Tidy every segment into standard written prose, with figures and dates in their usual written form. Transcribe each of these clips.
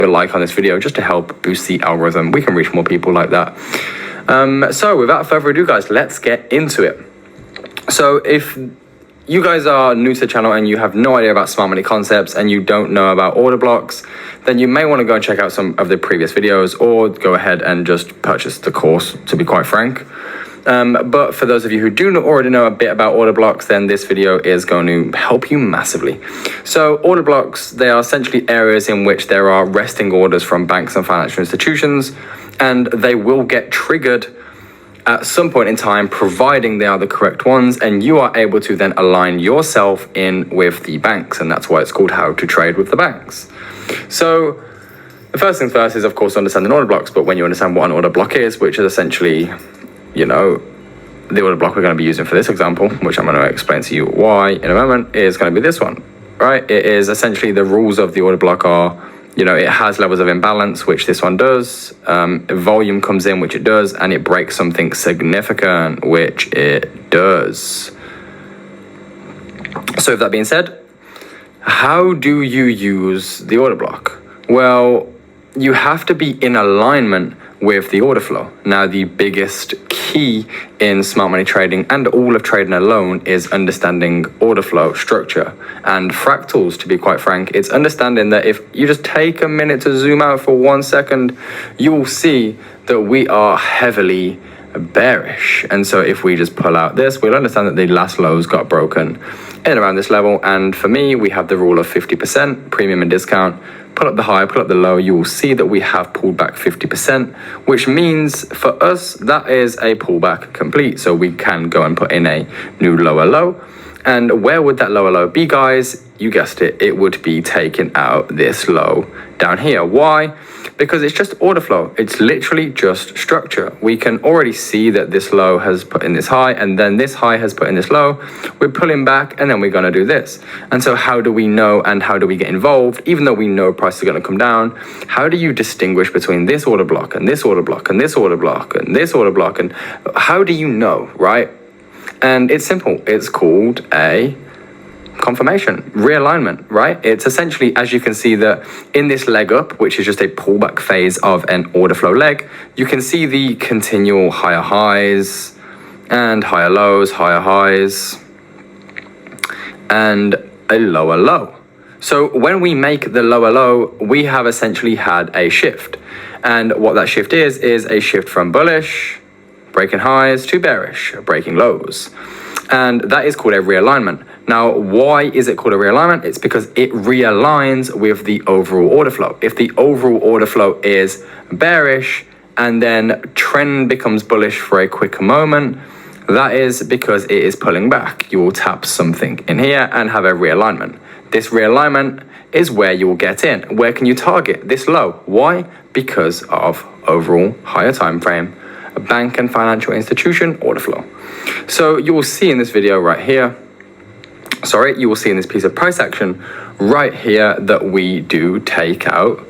a like on this video just to help boost the algorithm. We can reach more people like that. So without further ado, guys, let's get into it. So if you guys are new to the channel and you have no idea about smart money concepts and you don't know about order blocks, then you may want to go and check out some of the previous videos, or go ahead and just purchase the course, to be quite frank. But for those of you who do already know a bit about order blocks, then this video is going to help you massively. So order blocks, they are essentially areas in which there are resting orders from banks and financial institutions, and they will get triggered at some point in time, providing they are the correct ones, and you are able to then align yourself in with the banks, and that's why it's called How to Trade with the Banks. So the first things first is, of course, understanding order blocks. But when you understand what an order block is, which is essentially, you know, the order block we're going to be using for this example, which I'm going to explain to you why in a moment, is going to be this one, right? It is essentially, the rules of the order block are, you know, it has levels of imbalance, which this one does. Volume comes in, which it does, and it breaks something significant, which it does. So with that being said, how do you use the order block? Well, you have to be in alignment with the order flow. Now, the biggest key in smart money trading and all of trading alone is understanding order flow structure and fractals, to be quite frank. It's understanding that if you just take a minute to zoom out for 1 second, you will see that we are heavily bearish. And so if we just pull out this, we'll understand that the last lows got broken in around this level. And for me, we have the rule of 50% premium and discount. Pull up the high, pull up the low, you will see that we have pulled back 50%, which means for us, that is a pullback complete. So we can go and put in a new lower low. And where would that lower low be, guys? You guessed it, it would be taking out this low down here. Why? Because it's just order flow. It's literally just structure. We can already see that this low has put in this high, and then this high has put in this low. We're pulling back, and then we're going to do this. And so how do we know, and how do we get involved? Even though we know prices are going to come down, how do you distinguish between this order block and this order block and this order block and this order block? And how do you know, right? And it's simple. It's called a confirmation, realignment, right? It's essentially, as you can see, that in this leg up, which is just a pullback phase of an order flow leg, you can see the continual higher highs and higher lows, higher highs, and a lower low. So when we make the lower low, we have essentially had a shift. And what that shift is a shift from bullish, breaking highs, to bearish, breaking lows. And that is called a realignment. Now, why is it called a realignment? It's because it realigns with the overall order flow. If the overall order flow is bearish and then trend becomes bullish for a quick moment, that is because it is pulling back. You will tap something in here and have a realignment. This realignment is where you will get in. Where can you target this low? Why? Because of overall higher time frame, a bank and financial institution order flow. So you will see in this video right here, you will see in this piece of price action right here that we do take out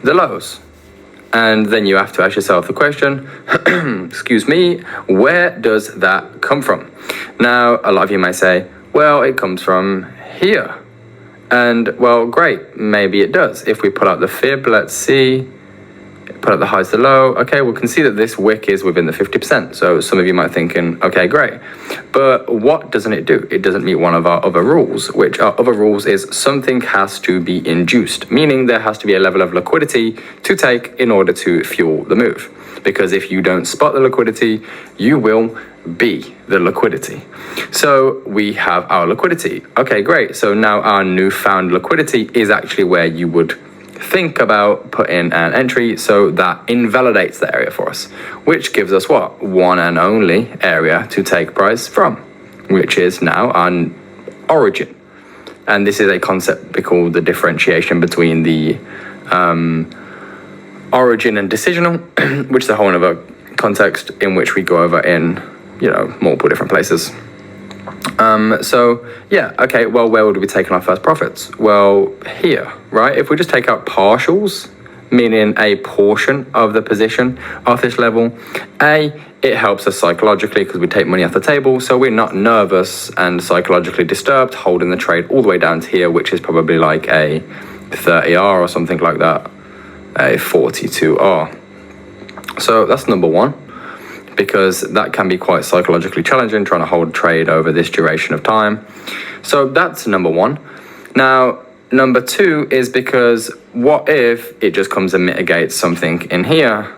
the lows. And then you have to ask yourself the question, excuse me, where does that come from? Now, a lot of you might say, well, it comes from here. And well, great, maybe it does. If we pull out the fib, let's see, put up the highs to low. Okay, we can see that this wick is within the 50%. So some of you might thinking, okay, great. But what doesn't it do? It doesn't meet one of our other rules, which our other rules is something has to be induced, meaning there has to be a level of liquidity to take in order to fuel the move. Because if you don't spot the liquidity, you will be the liquidity. So we have our liquidity. Okay, great. So now our newfound liquidity is actually where you would think about putting an entry, so that invalidates the area for us, which gives us what? One and only area to take price from, which is now our origin. And this is a concept we call the differentiation between the origin and decisional, which is a whole other context in which we go over in, you know, multiple different places. So yeah, okay, well, where would we take our first profits? Well, here, right? If we just take out partials, meaning a portion of the position of this level, it helps us psychologically because we take money off the table, so we're not nervous and psychologically disturbed holding the trade all the way down to here, which is probably like a 30R or something like that. a 42R. So that's number one, because that can be quite psychologically challenging trying to hold trade over this duration of time. So that's number one. Now, number two is because what if it just comes and mitigates something in here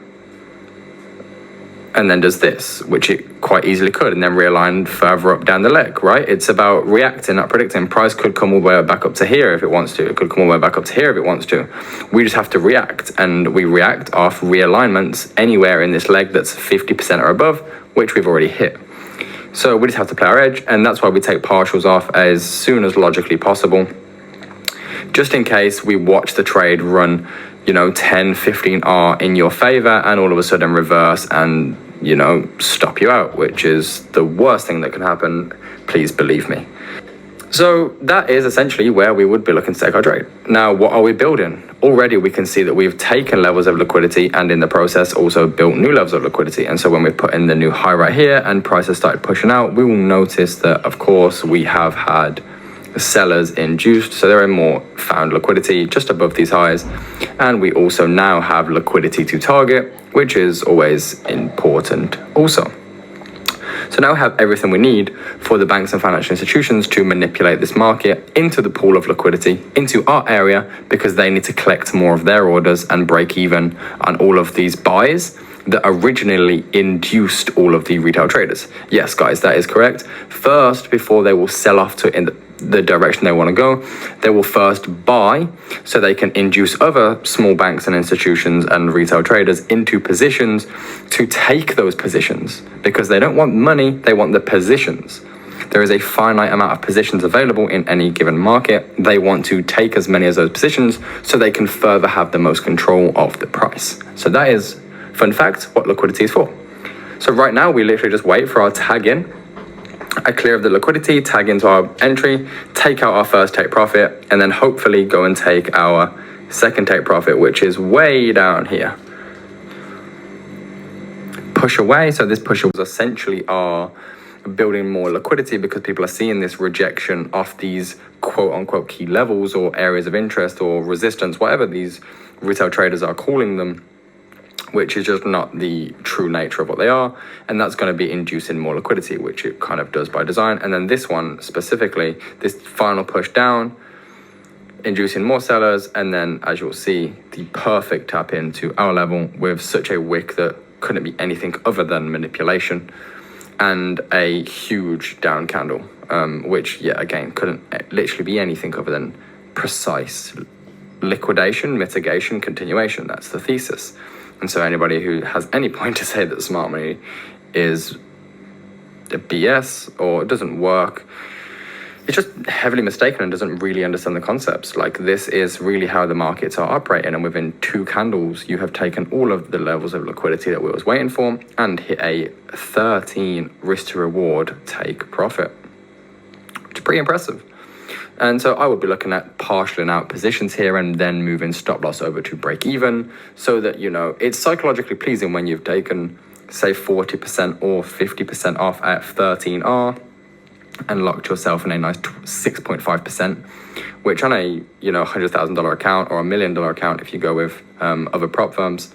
and then does this, which it quite easily could, and then realign further up down the leg, right? It's about reacting, not predicting. Price could come all the way back up to here if it wants to. It could come all the way back up to here if it wants to. We just have to react, and we react off realignments anywhere in this leg that's 50% or above, which we've already hit. So we just have to play our edge, and that's why we take partials off as soon as logically possible, just in case we watch the trade run, 10, 15R in your favor and all of a sudden reverse and, stop you out, which is the worst thing that can happen. Please believe me. So that is essentially where we would be looking to take our trade. Now, what are we building? Already we can see that we've taken levels of liquidity and in the process also built new levels of liquidity. And so when we put in the new high right here and prices started pushing out, we will notice that, of course, we have had sellers induced, so there are more found liquidity just above these highs, and we also now have liquidity to target, which is always important also. So now we have everything we need for the banks and financial institutions to manipulate this market into the pool of liquidity, into our area, because they need to collect more of their orders and break even on all of these buys that originally induced all of the retail traders. Yes, guys, that is correct. First, before they will sell off to in the direction they want to go, they will first buy so they can induce other small banks and institutions and retail traders into positions to take those positions, because they don't want money, they want the positions. There is a finite amount of positions available in any given market. They want to take as many of those positions so they can further have the most control of the price. So that is, fun fact, what liquidity is for. So right now we literally just wait for our tag in, a clear of the liquidity, tag into our entry, take out our first take profit, and then hopefully go and take our second take profit, which is way down here. Push away. So this push was essentially our building more liquidity, because people are seeing this rejection off these quote unquote key levels or areas of interest or resistance, whatever these retail traders are calling them, which is just not the true nature of what they are. And that's going to be inducing more liquidity, which it kind of does by design. And then this one specifically, this final push down, inducing more sellers. And then, as you'll see, the perfect tap into our level with such a wick that couldn't be anything other than manipulation, and a huge down candle, which, yeah, again, couldn't literally be anything other than precise liquidation, mitigation, continuation. That's the thesis. And so anybody who has any point to say that smart money is a BS or it doesn't work, it's just heavily mistaken and doesn't really understand the concepts. Like, this is really how the markets are operating, and within 2 candles you have taken all of the levels of liquidity that we was waiting for and hit a 13 risk to reward take profit, which is pretty impressive. And so I would be looking at partialing out positions here and then moving stop loss over to break even, so that, it's psychologically pleasing when you've taken, say, 40% or 50% off at 13R and locked yourself in a nice 6.5%, which on a, $100,000 account or $1 million account, if you go with other prop firms,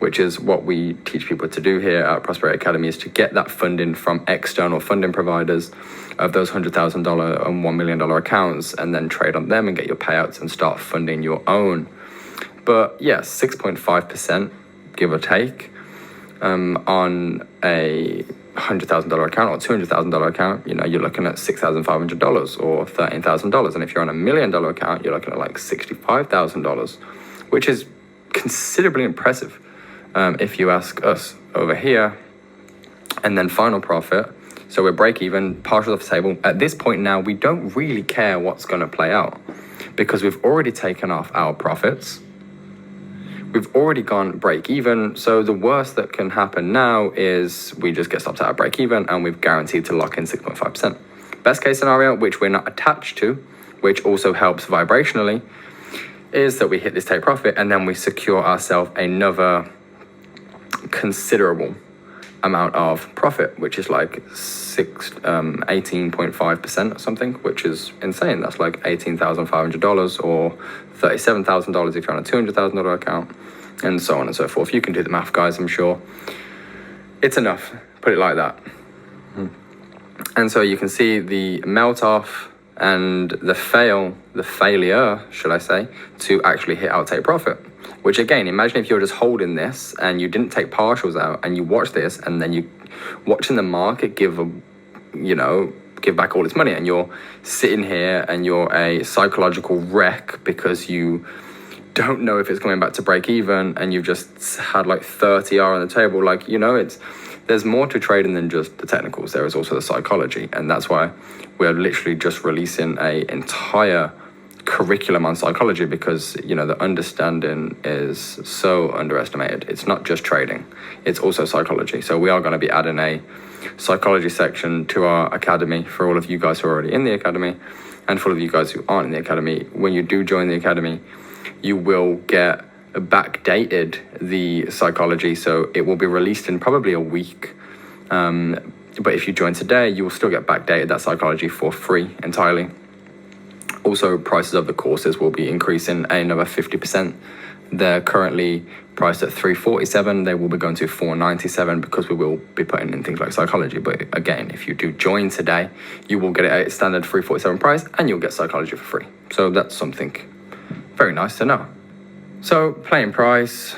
which is what we teach people to do here at Prosperity Academy, is to get that funding from external funding providers of those $100,000 and $1 million accounts, and then trade on them and get your payouts and start funding your own. But yes, 6.5%, give or take, on a $100,000 account or $200,000 account, you're looking at $6,500 or $13,000. And if you're on $1 million account, you're looking at like $65,000, which is considerably impressive. If you ask us over here. And then final profit, so we're break even, partial off the table. At this point now, we don't really care what's going to play out, because we've already taken off our profits. We've already gone break even. So the worst that can happen now is we just get stopped at our break even, and we've guaranteed to lock in 6.5%. Best case scenario, which we're not attached to, which also helps vibrationally, is that we hit this take profit and then we secure ourselves another considerable amount of profit, which is like 18.5% or something, which is insane. That's like $18,500 or $37,000 if you're on a $200,000 account, and so on and so forth. You can do the math, guys, I'm sure. It's enough, put it like that. And so you can see the melt off and the failure, should I say, to actually hit out take profit. Which again, imagine if you're just holding this and you didn't take partials out and you watch this and then you watching the market give back all its money, and you're sitting here and you're a psychological wreck because you don't know if it's coming back to break even and you've just had like 30R on the table. Like, there's more to trading than just the technicals. There is also the psychology, and that's why we're literally just releasing a entire curriculum on psychology, because the understanding is so underestimated. It's not just trading, it's also psychology. So we are going to be adding a psychology section to our academy for all of you guys who are already in the academy, and for all of you guys who aren't in the academy. When you do join the academy, you will get backdated the psychology, so it will be released in probably a week. But if you join today, you will still get backdated that psychology for free entirely. Also, prices of the courses will be increasing another 50%. They're currently priced at $347. They will be going to $497 because we will be putting in things like psychology. But again, if you do join today, you will get it at a standard $347 price, and you'll get psychology for free. So that's something very nice to know. So playing price,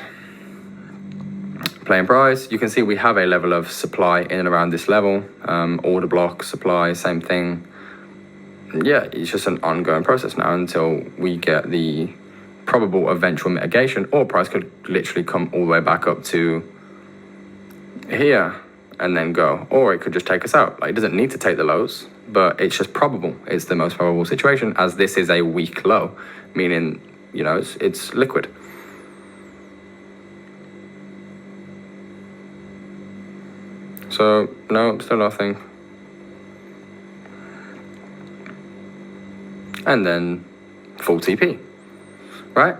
you can see we have a level of supply in and around this level. Order block, supply, same thing. Yeah, it's just an ongoing process now until we get the probable eventual mitigation, or price could literally come all the way back up to here and then go, or it could just take us out. Like, it doesn't need to take the lows, but it's just probable. It's the most probable situation, as this is a weak low, meaning it's liquid. So no, still nothing. And then full TP, right?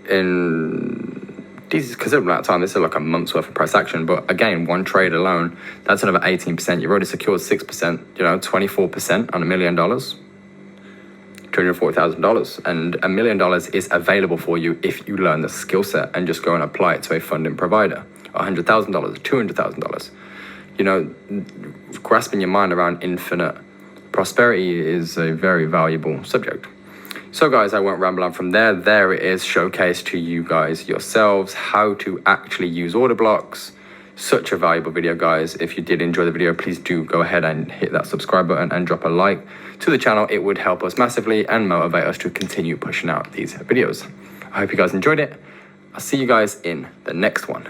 In this considerable amount of time, this is like a month's worth of price action. But again, one trade alone, that's another 18%. You've already secured 6%, 24% on $1 million, $240,000. And $1 million is available for you if you learn the skill set and just go and apply it to a funding provider. $100,000, $200,000. Grasping your mind around infinite prosperity is a very valuable subject. So guys, I won't ramble on from there. There it is, showcased to you guys yourselves how to actually use order blocks. Such a valuable video, guys. If you did enjoy the video, please do go ahead and hit that subscribe button and drop a like to the channel. It would help us massively and motivate us to continue pushing out these videos. I hope you guys enjoyed it. I'll see you guys in the next one.